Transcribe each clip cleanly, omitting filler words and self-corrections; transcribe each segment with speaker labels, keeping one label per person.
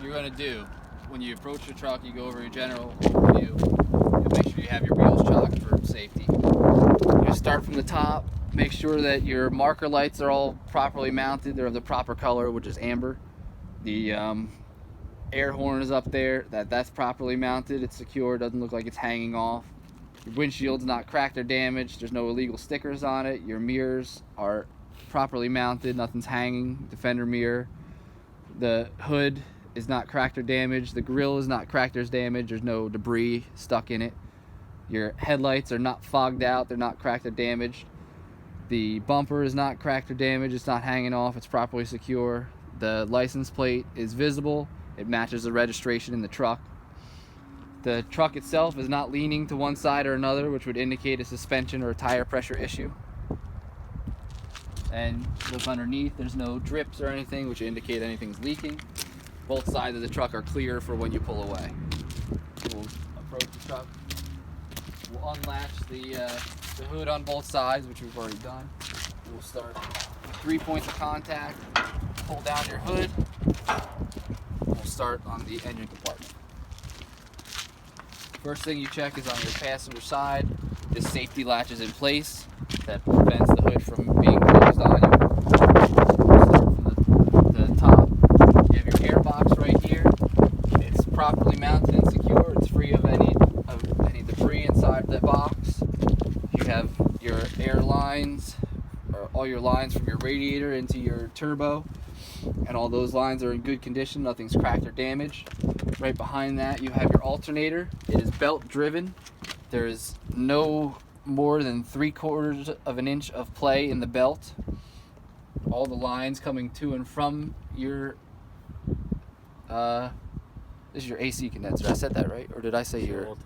Speaker 1: you're going to do when you approach your truck, you go over your general overview. You'll make sure you have your wheels chocked for safety. You start from the top. Make sure that your marker lights are all properly mounted. They're of the proper color, which is amber. The air horn is up there. That's properly mounted. It's secure. Doesn't look like it's hanging off. Your windshield's not cracked or damaged. There's no illegal stickers on it. Your mirrors are properly mounted. Nothing's hanging. Defender mirror. The hood is not cracked or damaged. The grill is not cracked or damaged. There's no debris stuck in it. Your headlights are not fogged out. They're not cracked or damaged. The bumper is not cracked or damaged. It's not hanging off. It's properly secure. The license plate is visible. It matches the registration in the truck. The truck itself is not leaning to one side or another, which would indicate a suspension or a tire pressure issue. And look underneath, there's no drips or anything, which indicate anything's leaking. Both sides of the truck are clear for when you pull away. We'll approach the truck. We'll unlatch the hood on both sides, which we've already done. We'll start with 3 points of contact. Pull down your hood. We'll start on the engine compartment. First thing you check is on your passenger side. This safety latch is in place. That prevents the hood from being closed on you. Start from the top. You have your airbox right here. It's properly mounted and secure. It's free of any debris inside the box. You have your air lines, or all your lines from your radiator into your turbo, and all those lines are in good condition. Nothing's cracked or damaged. Right behind that, you have your alternator. It is belt driven. There is no more than 3/4 of an inch of play in the belt. All the lines coming to and from your this is your AC condenser. I said that right, or did I say your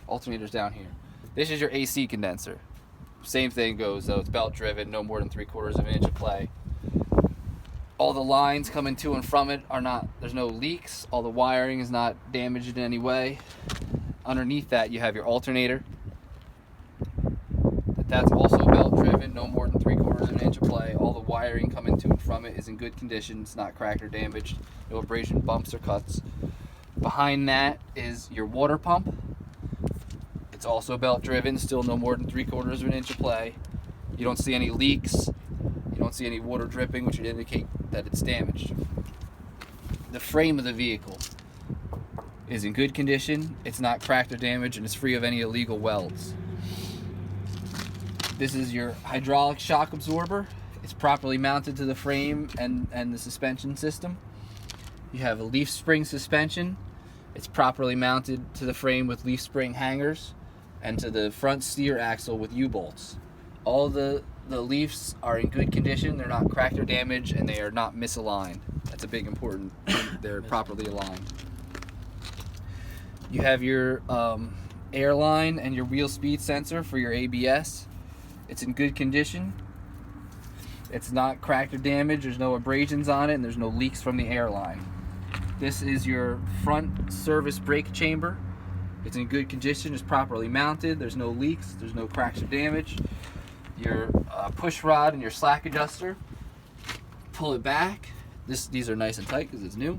Speaker 1: alternator's down here? This is your AC condenser. Same thing goes though. It's belt driven, no more than 3/4 of an inch of play. All the lines coming to and from it are not, there's no leaks. All the wiring is not damaged in any way. Underneath that, you have your alternator. That's also belt driven, no more than 3/4 of an inch of play. All the wiring coming to and from it is in good condition. It's not cracked or damaged. No abrasion, bumps, or cuts. Behind that is your water pump. It's also belt driven, still no more than 3/4 of an inch of play. You don't see any leaks. You don't see any water dripping, which would indicate that it's damaged. The frame of the vehicle is in good condition. It's not cracked or damaged, and it's free of any illegal welds. This is your hydraulic shock absorber. It's properly mounted to the frame and the suspension system. You have a leaf spring suspension. It's properly mounted to the frame with leaf spring hangers and to the front steer axle with U-bolts. All the leaves are in good condition. They're not cracked or damaged, and they are not misaligned. That's a big important thing. They're properly aligned. You have your airline and your wheel speed sensor for your ABS. It's in good condition. It's not cracked or damaged. There's no abrasions on it, and there's no leaks from the airline. This is your front service brake chamber. It's in good condition. It's properly mounted. There's no leaks. There's no cracks or damage. Your push rod and your slack adjuster. Pull it back. These are nice and tight because it's new.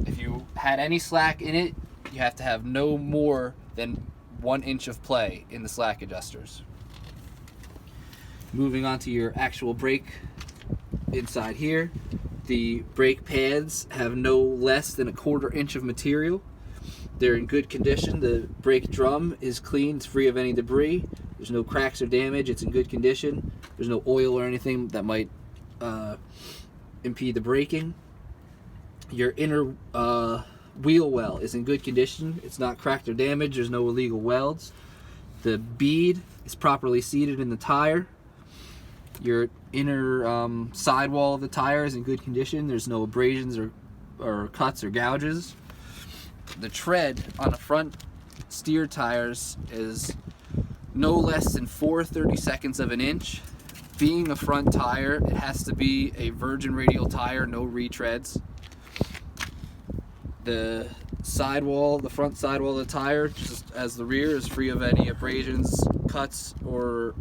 Speaker 1: If you had any slack in it, you have to have no more than 1 inch of play in the slack adjusters. Moving on to your actual brake inside here, the brake pads have no less than 1/4 inch of material. They're in good condition. The brake drum is clean. It's free of any debris. There's no cracks or damage. It's in good condition. There's no oil or anything that might impede the braking. Your inner wheel well is in good condition. It's not cracked or damaged. There's no illegal welds. The bead is properly seated in the tire. Your inner sidewall of the tire is in good condition. There's no abrasions or cuts or gouges. The tread on the front steer tires is no less than 4/32 of an inch. Being a front tire, it has to be a virgin radial tire, no retreads. The sidewall, the front sidewall of the tire, just as the rear, is free of any abrasions, cuts, or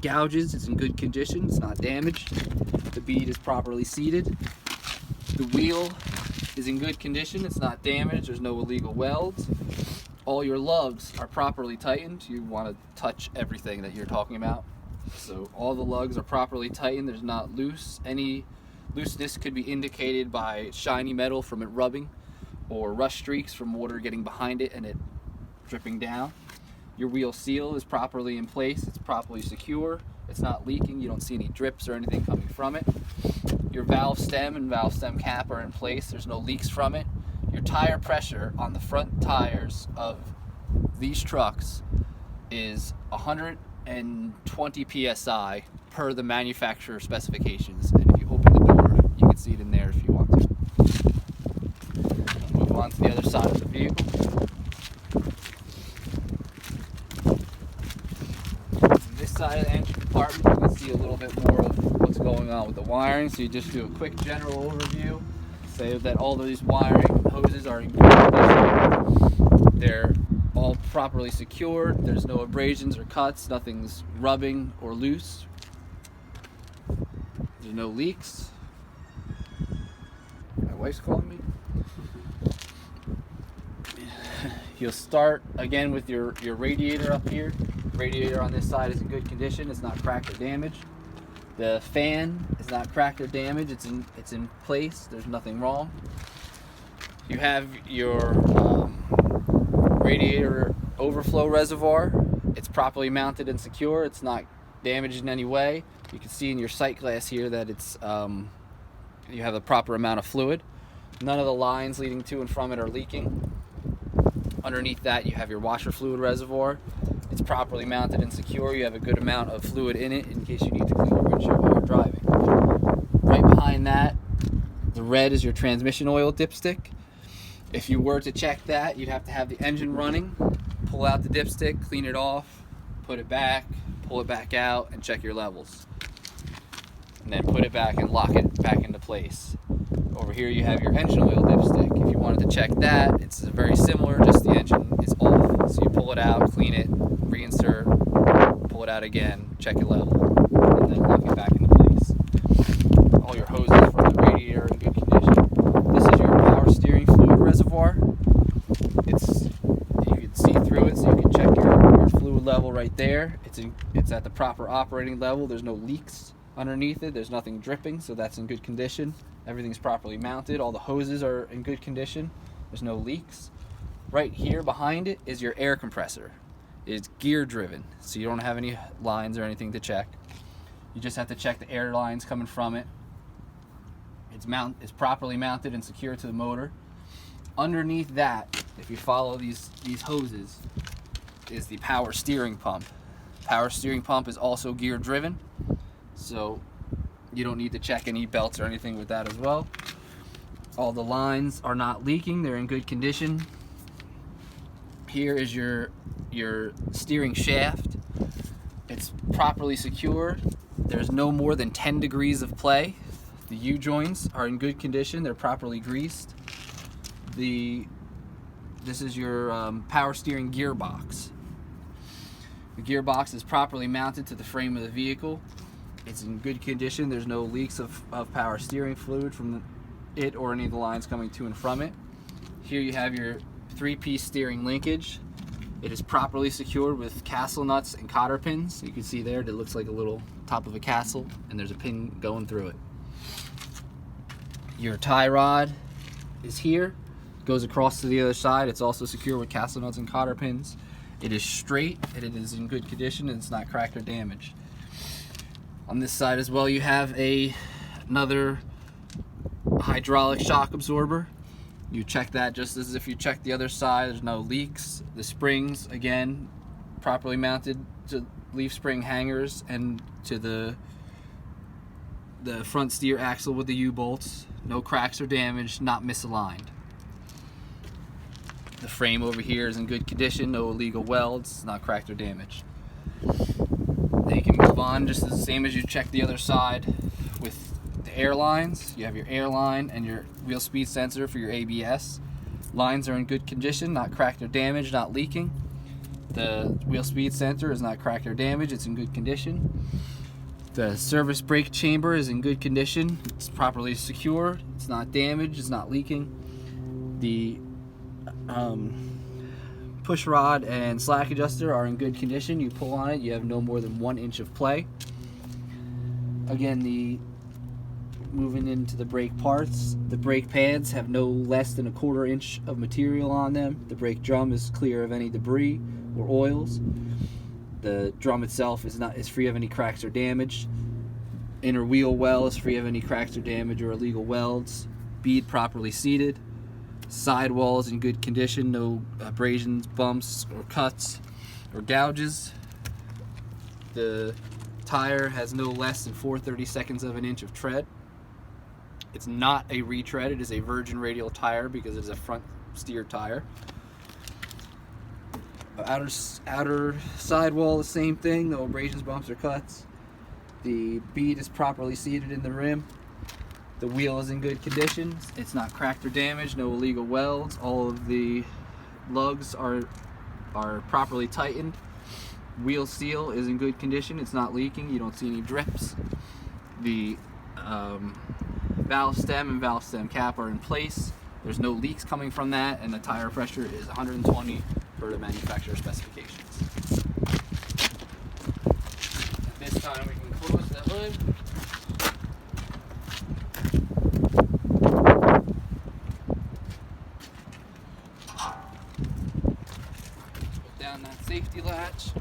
Speaker 1: gouges. It's in good condition. It's not damaged. The bead is properly seated. The wheel is in good condition. It's not damaged. There's no illegal welds. All your lugs are properly tightened. You want to touch everything that you're talking about. So all the lugs are properly tightened. There's not loose. Any looseness could be indicated by shiny metal from it rubbing, or rust streaks from water getting behind it and it dripping down. Your wheel seal is properly in place. It's properly secure. It's not leaking. You don't see any drips or anything coming from it. Your valve stem and valve stem cap are in place. There's no leaks from it. Your tire pressure on the front tires of these trucks is 120 psi per the manufacturer specifications. And if you open the door, you can see it in there if you want to. Move on to the other side of the vehicle. On this side of the engine compartment, you can see a little bit more of what's going on with the wiring. So you just do a quick general overview. Say that all of these wiring hoses are in good condition. They're all properly secured. There's no abrasions or cuts. Nothing's rubbing or loose. There's no leaks. My wife's calling me. You'll start again with your radiator up here. Radiator on this side is in good condition. It's not cracked or damaged. The fan is not cracked or damaged. It's in place. There's nothing wrong. You have your radiator overflow reservoir. It's properly mounted and secure. It's not damaged in any way. You can see in your sight glass here that it's you have the proper amount of fluid. None of the lines leading to and from it are leaking. Underneath that, you have your washer fluid reservoir. It's properly mounted and secure. You have a good amount of fluid in it in case you need to clean your windshield while you're driving. Right behind that, the red is your transmission oil dipstick. If you were to check that, you'd have to have the engine running, pull out the dipstick, clean it off, put it back, pull it back out, and check your levels. And then put it back and lock it back into place. Over here you have your engine oil dipstick. If you wanted to check that, it's very similar, just the engine is off. So you pull it out, clean it, reinsert, pull it out again, check your level, and then lock it back into place. All your hoses from the radiator are in good condition. This is your power steering fluid reservoir. You can see through it, so you can check your fluid level right there. It's at the proper operating level. There's no leaks underneath it. There's nothing dripping, so that's in good condition. Everything's properly mounted. All the hoses are in good condition. There's no leaks. Right here behind it is your air compressor. It's gear driven, so you don't have any lines or anything to check. You just have to check the air lines coming from it. It's properly mounted and secure to the motor. Underneath that, if you follow these hoses, is the power steering pump. Power steering pump is also gear driven, so you don't need to check any belts or anything with that as well. All the lines are not leaking. They're in good condition. Here is your steering shaft. It's properly secured. There's no more than 10 degrees of play. The U-joints are in good condition. They're properly greased. This is your power steering gearbox. The gearbox is properly mounted to the frame of the vehicle. It's in good condition. There's no leaks of power steering fluid from it or any of the lines coming to and from it. Here you have your 3-piece steering linkage. It is properly secured with castle nuts and cotter pins. You can see there that it looks like a little top of a castle, and there's a pin going through it. Your tie rod is here. Goes across to the other side. It's also secure with castle nuts and cotter pins. It is straight, and it is in good condition, and it's not cracked or damaged. On this side as well, you have another hydraulic shock absorber. You check that just as if you check the other side. There's no leaks. The springs, again, properly mounted to leaf spring hangers and to the front steer axle with the U-bolts. No cracks or damage, not misaligned. The frame over here is in good condition, no illegal welds, not cracked or damaged. Then you can move on just the same as you check the other side with the air lines. You have your air line and your wheel speed sensor for your ABS. Lines are in good condition, not cracked or damaged, not leaking. The wheel speed sensor is not cracked or damaged, it's in good condition. The service brake chamber is in good condition. It's properly secured. It's not damaged. It's not leaking. The push rod and slack adjuster are in good condition. You pull on it, you have no more than 1 inch of play. Again, moving into the brake parts, the brake pads have no less than 1/4 inch of material on them. The brake drum is clear of any debris or oils. The drum itself is free of any cracks or damage. Inner wheel well is free of any cracks or damage or illegal welds. Bead properly seated. Sidewall is in good condition, no abrasions, bumps, or cuts, or gouges. The tire has no less than 4/32 of an inch of tread. It's not a retread, it is a virgin radial tire because it is a front steer tire. Outer sidewall, the same thing, no abrasions, bumps, or cuts. The bead is properly seated in the rim. The wheel is in good condition. It's not cracked or damaged, no illegal welds. All of the lugs are properly tightened. Wheel seal is in good condition. It's not leaking. You don't see any drips. The valve stem and valve stem cap are in place. There's no leaks coming from that, and the tire pressure is 120 per the manufacturer specifications. At this time, we can close the hood. Put down that safety latch.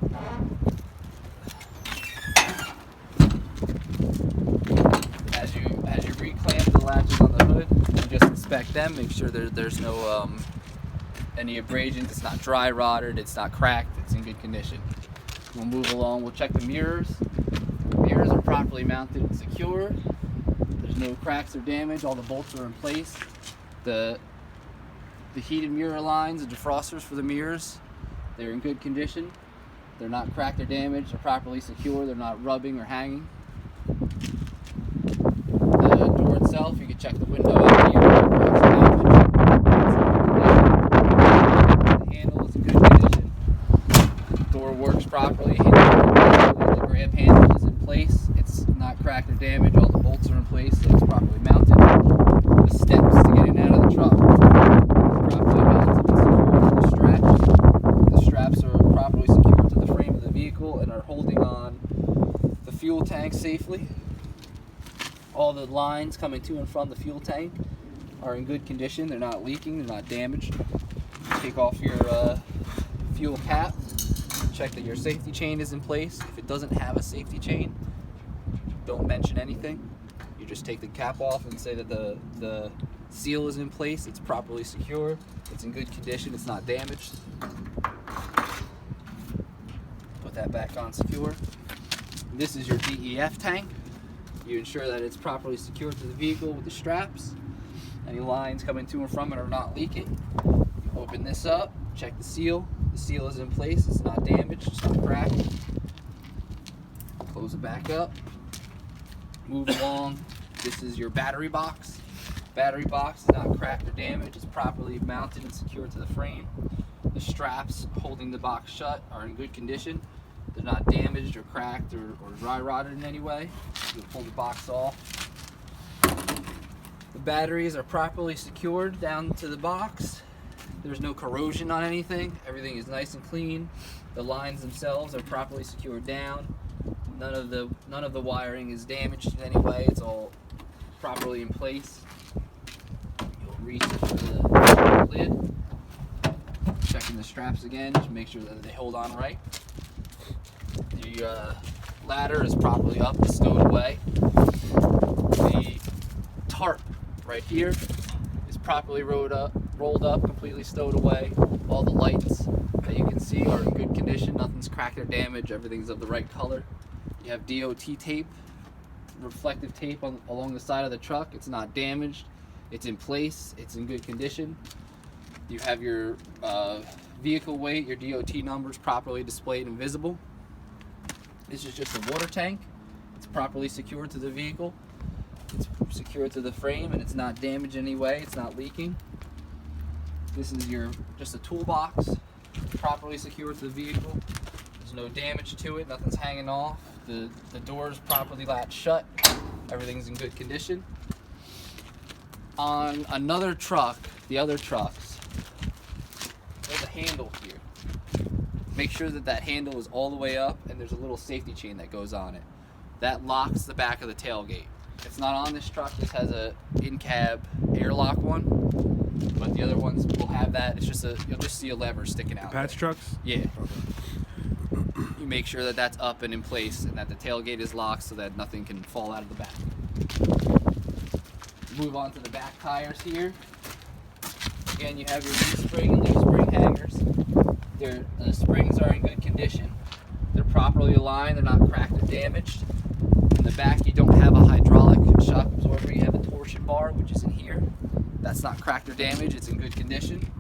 Speaker 1: As you reclamp the latches on the hood, you just inspect them, make sure there's no any abrasions, it's not dry rotted, it's not cracked, it's in good condition. We'll move along, we'll check the mirrors. The mirrors are properly mounted and secured. There's no cracks or damage, all the bolts are in place. The heated mirror lines, the defrosters for the mirrors, they're in good condition. They're not cracked or damaged, they're properly secure, they're not rubbing or hanging. The door itself, you can check the window out here. The handle is in good condition. The door works properly. The grab handle is in place. It's not cracked or damaged. All the bolts are in place, so it's properly mounted. The steps to get in and out of the truck are properly mounted and secured to the straps. The straps are properly secured to the frame of the vehicle and are holding on the fuel tank safely. All the lines coming to and from the fuel tank are in good condition. They're not leaking, they're not damaged. Take off your fuel cap, check that your safety chain is in place. If it doesn't have a safety chain, don't mention anything. You just take the cap off and say that the seal is in place, it's properly secure, it's in good condition, it's not damaged. Put that back on secure. This is your DEF tank. You ensure that it's properly secured to the vehicle with the straps. Any lines coming to and from it are not leaking. You open this up, check the seal. The seal is in place, it's not damaged, it's not cracked. Close it back up. Move along. This is your battery box. Battery box is not cracked or damaged, it's properly mounted and secured to the frame. The straps holding the box shut are in good condition. They're not damaged or cracked or dry rotted in any way. You'll pull the box off. The batteries are properly secured down to the box. There's no corrosion on anything. Everything is nice and clean. The lines themselves are properly secured down. None of the wiring is damaged in any way. It's all properly in place. You'll reach for the lid. Checking the straps again, just make sure that they hold on right. The ladder is properly up and stowed away. The tarp right here is properly rolled up, completely stowed away. All the lights that you can see are in good condition. Nothing's cracked or damaged. Everything's of the right color. You have DOT tape, reflective tape along the side of the truck. It's not damaged. It's in place. It's in good condition. You have your vehicle weight, your DOT numbers properly displayed and visible. This is just a water tank. It's properly secured to the vehicle. It's secured to the frame and it's not damaged in any way. It's not leaking. This is just a toolbox, properly secured to the vehicle. There's no damage to it. Nothing's hanging off. the doors properly latched shut. Everything's in good condition. On another truck, the other trucks, there's a handle here. Make sure that that handle is all the way up, and there's a little safety chain that goes on it. That locks the back of the tailgate. It's not on this truck. This has a in-cab airlock one, but the other ones will have that. It's just you'll just see a lever sticking out.
Speaker 2: Patch trucks?
Speaker 1: Yeah. Okay. You make sure that that's up and in place, and that the tailgate is locked so that nothing can fall out of the back. Move on to the back tires here. Again, you have your leaf spring and leaf spring hangers. The springs are in good condition. They're properly aligned. They're not cracked or damaged. In the back, you don't have a hydraulic shock absorber. You have a torsion bar, which is in here. That's not cracked or damaged. It's in good condition.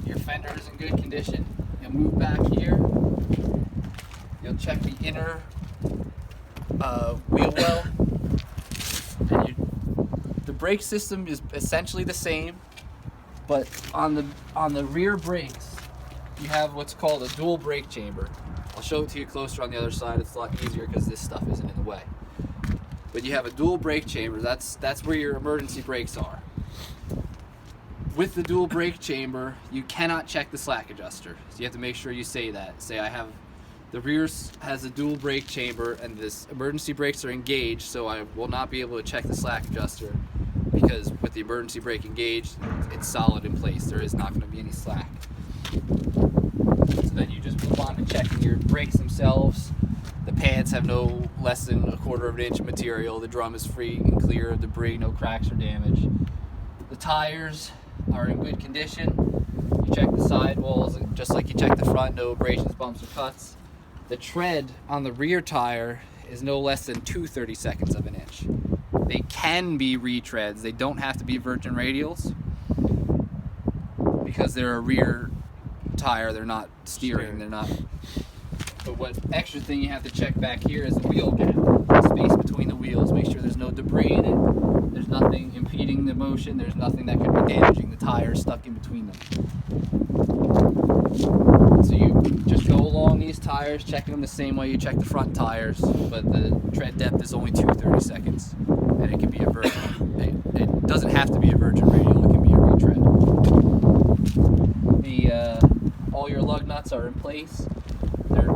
Speaker 1: Your fender is in good condition. You'll move back here. You'll check the inner wheel well. And the brake system is essentially the same, but on the rear brakes, you have what's called a dual brake chamber. I'll show it to you closer on the other side. It's a lot easier because this stuff isn't in the way. But you have a dual brake chamber. That's where your emergency brakes are. With the dual brake chamber, you cannot check the slack adjuster. So you have to make sure you say that. Say the rear has a dual brake chamber and this emergency brakes are engaged, so I will not be able to check the slack adjuster, because with the emergency brake engaged, it's solid in place. There is not going to be any slack. So then you just move on to checking your brakes themselves. The pads have no less than 1/4 of an inch of material. The drum is free and clear of debris, no cracks or damage. The tires are in good condition. You check the sidewalls just like you check the front, no abrasions, bumps, or cuts. The tread on the rear tire is no less than 2/32 of an inch. They can be retreads. They don't have to be virgin radials because they're a rear tire. They're not steering. They're not. But what extra thing you have to check back here is the wheel gap, the space between the wheels. Make sure there's no debris in it. There's nothing impeding the motion. There's nothing that could be damaging the tires stuck in between them. So you just go along these tires, checking them the same way you check the front tires, but the tread depth is only 2/32, and it can be a virgin. It doesn't have to be a virgin radial. It can be a retread. All your lug nuts are in place.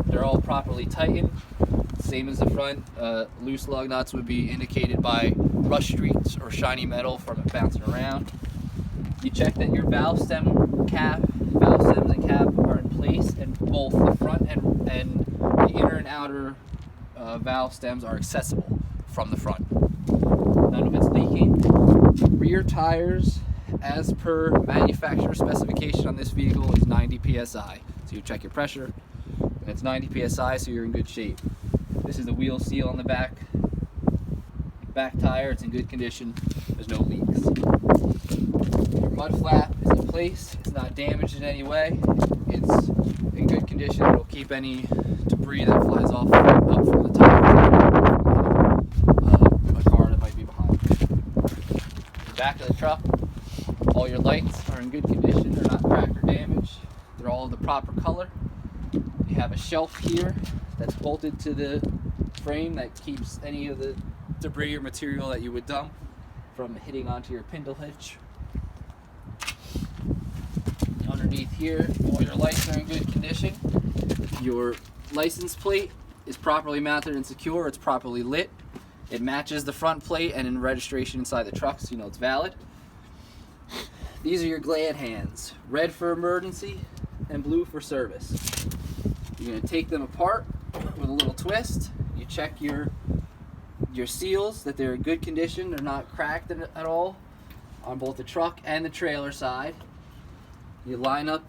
Speaker 1: They're all properly tightened. Same as the front. Loose lug nuts would be indicated by rust streaks or shiny metal from it bouncing around. You check that your valve stems and cap are in place, and both the front and the inner and outer valve stems are accessible from the front. None of it's leaking. Rear tires, as per manufacturer specification on this vehicle, is 90 psi. So you check your pressure, and it's 90 psi, so you're in good shape. This is the wheel seal on the back tire. It's in good condition. There's no leaks. Your mud flap is in place. It's not damaged in any way. It's in good condition. It'll keep any debris that flies off up from the tire, a car that might be behind. The back of the truck, all your lights are in good condition. They're not cracked or damaged. They're all the proper color. You have a shelf here that's bolted to the frame that keeps any of the debris or material that you would dump from hitting onto your spindle hitch. Underneath here, all your lights are in good condition. Your license plate is properly mounted and secure. It's properly lit. It matches the front plate and in registration inside the truck, so you know it's valid. These are your glad hands. Red for emergency and blue for service. You're going to take them apart with a little twist. You check your seals, that they're in good condition. They're not cracked at all on both the truck and the trailer side. You line up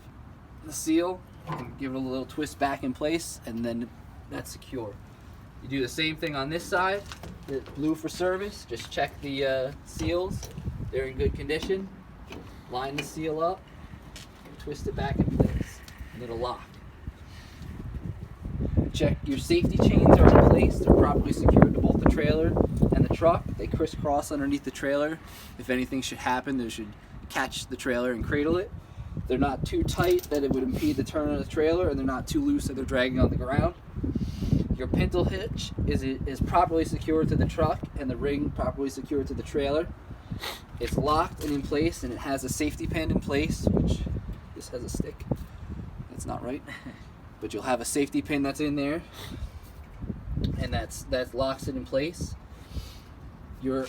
Speaker 1: the seal and give it a little twist back in place, and then that's secure. You do the same thing on this side. The blue for service. Just check the seals. They're in good condition. Line the seal up and twist it back in place, and it'll lock. Check your safety chains are in place. They're properly secured to both the trailer and the truck. They crisscross underneath the trailer. If anything should happen, they should catch the trailer and cradle it. They're not too tight that it would impede the turn of the trailer, and they're not too loose that they're dragging on the ground. Your pintle hitch is properly secured to the truck, and the ring properly secured to the trailer. It's locked and in place, and it has a safety pin in place, which this has a stick. That's not right, but you'll have a safety pin that's in there, and that locks it in place. Your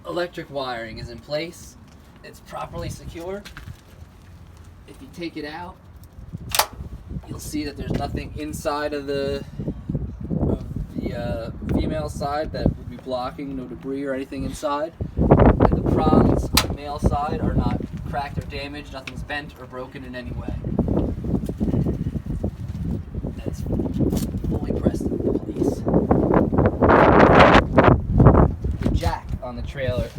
Speaker 1: electric wiring is in place. It's properly secure. If you take it out, you'll see that there's nothing inside of the female side that would be blocking, no debris or anything inside. And the prongs on the male side are not cracked or damaged, nothing's bent or broken in any way. That's fully pressed into place. The jack on the trailer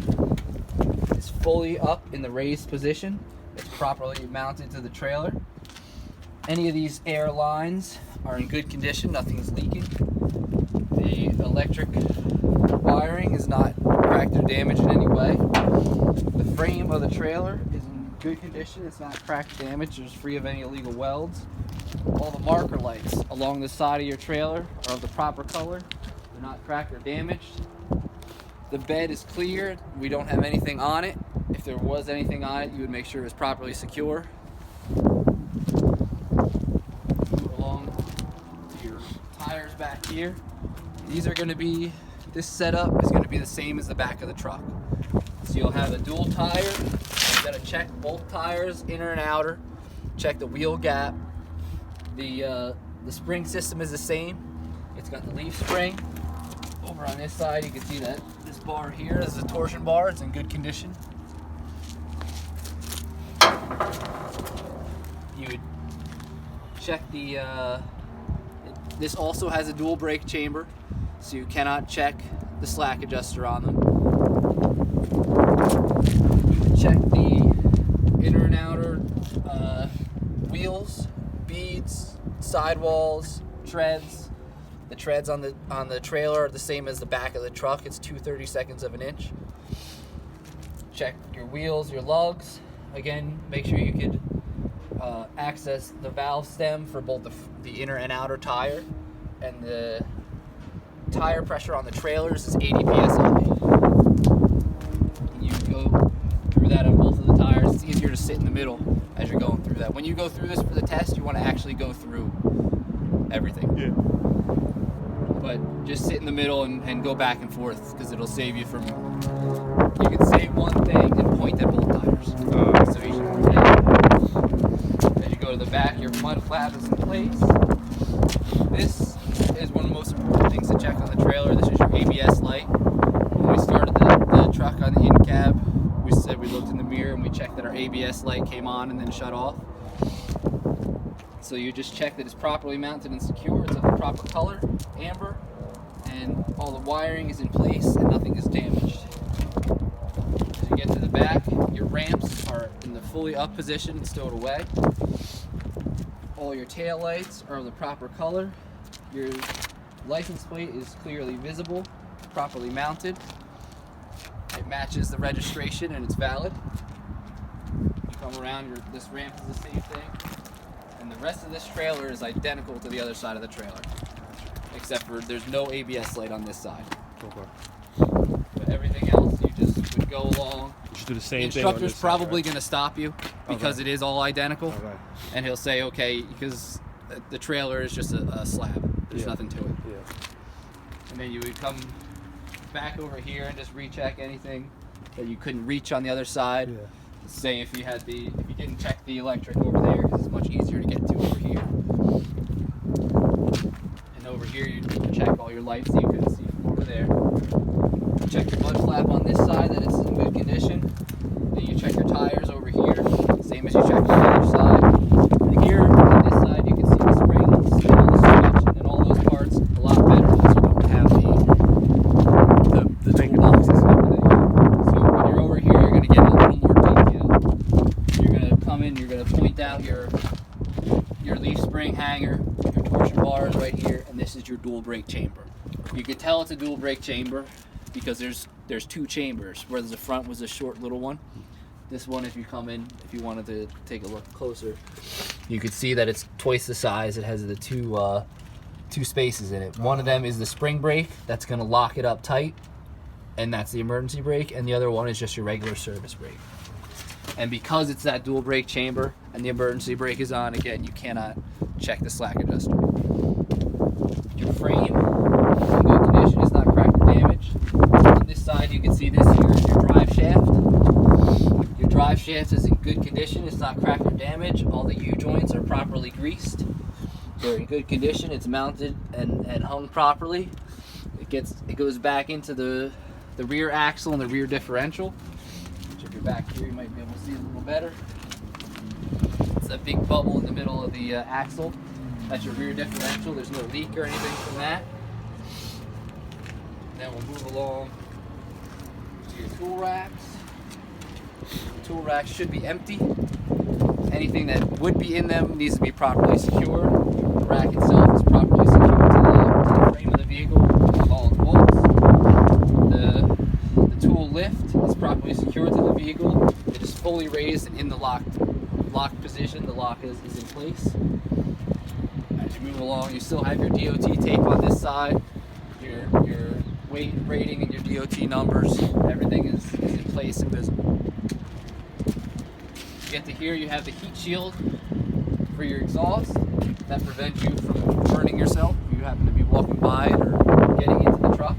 Speaker 1: is fully up in the raised position. It's properly mounted to the trailer. Any of these air lines are in good condition, nothing's leaking. The electric wiring is not cracked or damaged in any way. The frame of the trailer is in good condition, it's not cracked or damaged, it's free of any illegal welds. All the marker lights along the side of your trailer are of the proper color, they're not cracked or damaged. The bed is clear, we don't have anything on it. If there was anything on it, you would make sure it was properly secure. Tires back here. These are going to be, this setup is going to be the same as the back of the truck. So you'll have a dual tire. You got to check both tires, inner and outer. Check the wheel gap. The spring system is the same. It's got the leaf spring. Over on this side, you can see that this bar here is a torsion bar. It's in good condition. You would check the this also has a dual brake chamber, so you cannot check the slack adjuster on them. You would check the inner and outer wheels, beads, sidewalls, treads. The treads on the trailer are the same as the back of the truck. It's 2/32 of an inch. Check your wheels, your lugs. Again, make sure you could access the valve stem for both the inner and outer tire, and the tire pressure on the trailers is 80 psi. You go through that on both of the tires. It's easier to sit in the middle as you're going through that. When you go through this for the test, you want to actually go through everything.
Speaker 2: Yeah.
Speaker 1: But just sit in the middle and go back and forth, because it'll save you from. You can say one thing and point at both tires. So you should, as you go to the back, your mud flap is in place. This is one of the most important things to check on the trailer. This is your ABS light. When we started the truck on the in cab, we said we looked in the mirror and we checked that our ABS light came on and then shut off. So you just check that it's properly mounted and secure. It's of the proper color, amber, and all the wiring is in place and nothing is damaged. As you get to the back, your ramps are in the fully up position, stowed away. All your tail lights are of the proper color. Your license plate is clearly visible, properly mounted. It matches the registration and it's valid. You come around, this ramp is the same thing. And the rest of this trailer is identical to the other side of the trailer, except for there's no ABS light on this side.
Speaker 2: Okay.
Speaker 1: But everything else, you just would go along.
Speaker 2: You should do the same
Speaker 1: The
Speaker 2: thing on
Speaker 1: instructor's
Speaker 2: this
Speaker 1: probably
Speaker 2: side,
Speaker 1: going to stop you because
Speaker 2: Okay.
Speaker 1: it is all identical.
Speaker 2: right? Okay.
Speaker 1: And he'll say, okay, because the trailer is just a slab. There's
Speaker 2: Yeah.
Speaker 1: nothing to it.
Speaker 2: Yeah.
Speaker 1: And then you would come back over here and just recheck anything that you couldn't reach on the other side.
Speaker 2: Yeah.
Speaker 1: Say if you didn't check the electric over there, because it's much easier to get to over here. And over here you check all your lights that you couldn't see from over there. Check your mud flap on this side that it's in good condition. Then you check your tires over here, same as you check on the other side. And here on this side you can see the springs, and all the switch, and all those parts a lot better because you don't have the toolboxes and everything. So when you're over here, you're going to get a little more detail. You're going to come in, you're going to point out your leaf spring hanger, your torsion bars right here, and this is your dual brake chamber. You could tell it's a dual brake chamber because there's two chambers, whereas the front was a short little one. This one, if you come in, if you wanted to take a look closer, you could see that it's twice the size. It has the two two spaces in it. One of them is the spring brake that's going to lock it up tight, and that's the emergency brake, and the other one is just your regular service brake. And because it's that dual brake chamber and the emergency brake is on, again, you cannot check the slack adjuster. Your frame is in good condition, it's not cracked or damaged. On this side you can see this here is your drive shaft. Your drive shaft is in good condition, it's not cracked or damaged. All the U-joints are properly greased. They're in good condition, it's mounted and hung properly. It goes back into the rear axle and the rear differential, which if you're back here you might be able to see a little better. It's a big bubble in the middle of the axle. That's your rear differential. There's no leak or anything from that. Then we'll move along to your tool racks. The tool racks should be empty. Anything that would be in them needs to be properly secured. The rack itself is properly secured to the frame of the vehicle with all its bolts. The tool lift is properly secured to the vehicle. It is fully raised and in the locked position. The lock is in place. As you move along, you still have your DOT tape on this side, your weight rating and your DOT numbers. Everything is in place and visible. You get to here, you have the heat shield for your exhaust that prevents you from burning yourself if you happen to be walking by it or getting into the truck.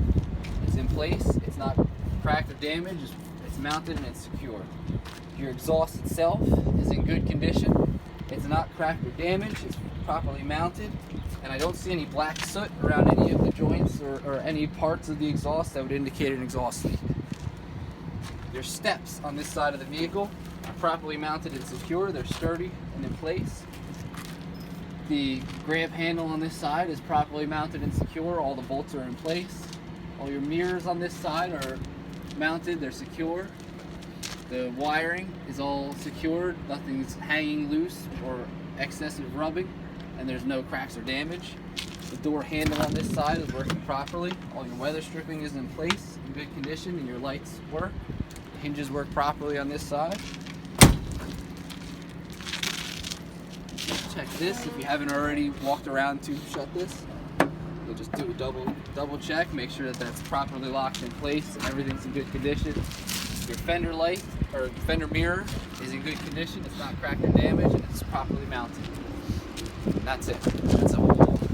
Speaker 1: It's in place, it's not cracked or damaged, it's mounted and it's secure. Your exhaust itself is in good condition. It's not cracked or damaged, it's properly mounted, and I don't see any black soot around any of the joints or any parts of the exhaust that would indicate an exhaust leak. Your steps on this side of the vehicle are properly mounted and secure. They're sturdy and in place. The grab handle on this side is properly mounted and secure. All the bolts are in place. All your mirrors on this side are mounted, they're secure. The wiring is all secured, nothing's hanging loose or excessive rubbing, and there's no cracks or damage. The door handle on this side is working properly. All your weather stripping is in place, in good condition, and your lights work. The hinges work properly on this side. Check this if you haven't already walked around to shut this. You'll just do a double check, make sure that that's properly locked in place and everything's in good condition. Your fender light or fender mirror is in good condition. It's not cracked or damaged, and it's properly mounted. And that's it. That's a